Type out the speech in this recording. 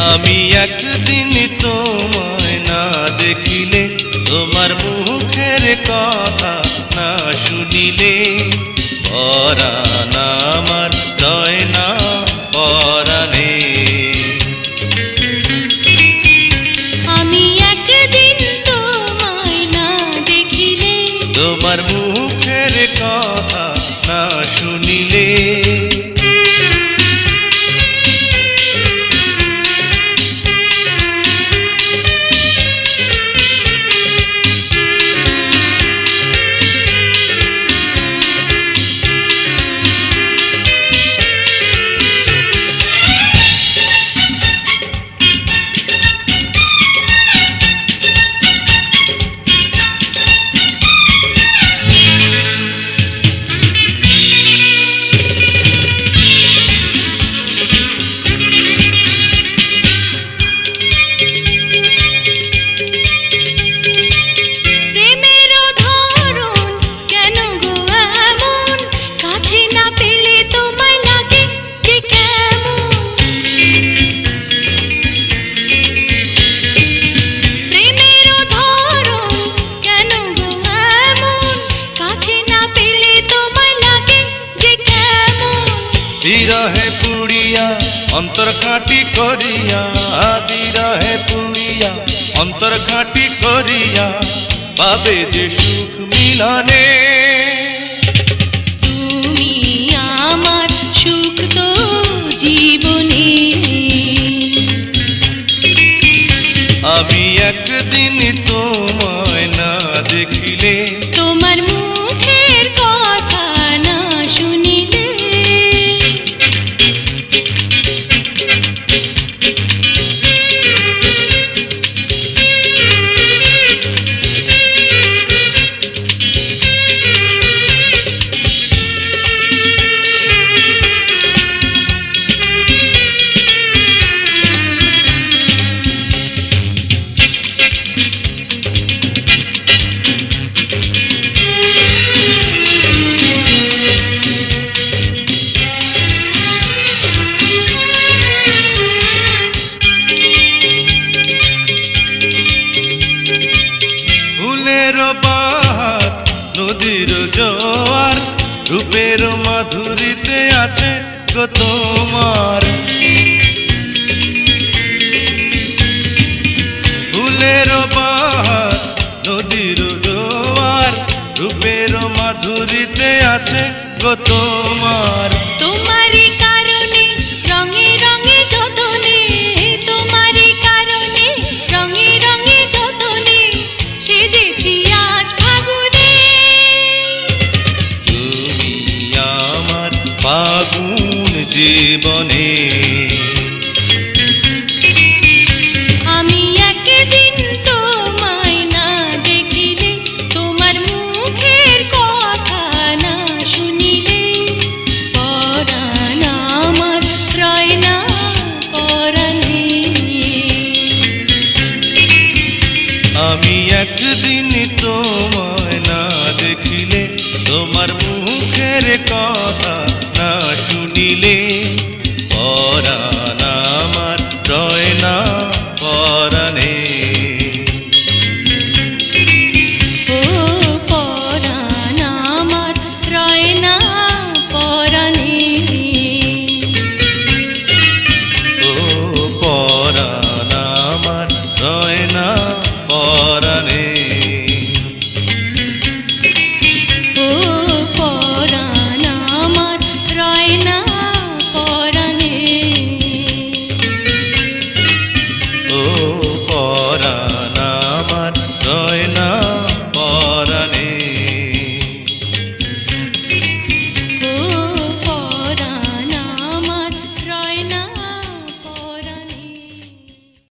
আমি একদিন তোমায় না দেখিলে, তোমার মুখের কথা না শুনিলে, পরাণ আমার রয় না পরাণে। আমি একদিন তোমায় না দেখিলে, তোমার মুখের কথা না শুনিলে, বিরহে পুড়িয়া অন্তর খাঁটি করিয়া, বিরহে পুড়িয়া অন্তর খাঁটি করিয়া, পাবে যে সুখ মিলনে। তুমি আমার সুখ তো জীবনে। আমি একদিন তোমায় না দেখিলে, তোমার মুখের কথা না শুনিলে, বাহার নদীর জোয়ার, রূপের মাধুরীতে আছে গো তোমার। ফুলের বাহার নদীর জোয়ার, রূপের মাধুরীতে আছে গো তোমার। তোমারই কারণে রঙে রঙে যতনে, তোমারই কারণে রঙে রঙে যতনে, সেজেছি আজ ফাগুনে। তুমি আমার ফাগুন জীবনে। আমি একদিন তোমায় না দেখিলে, তোমার মুখের কথা না শুনিলে, পরাণ আমার রয় না পরাণে। আমি একদিন তোমায় না দেখিলে, তোমার মুখের কথা না শুনিলে, পরাণ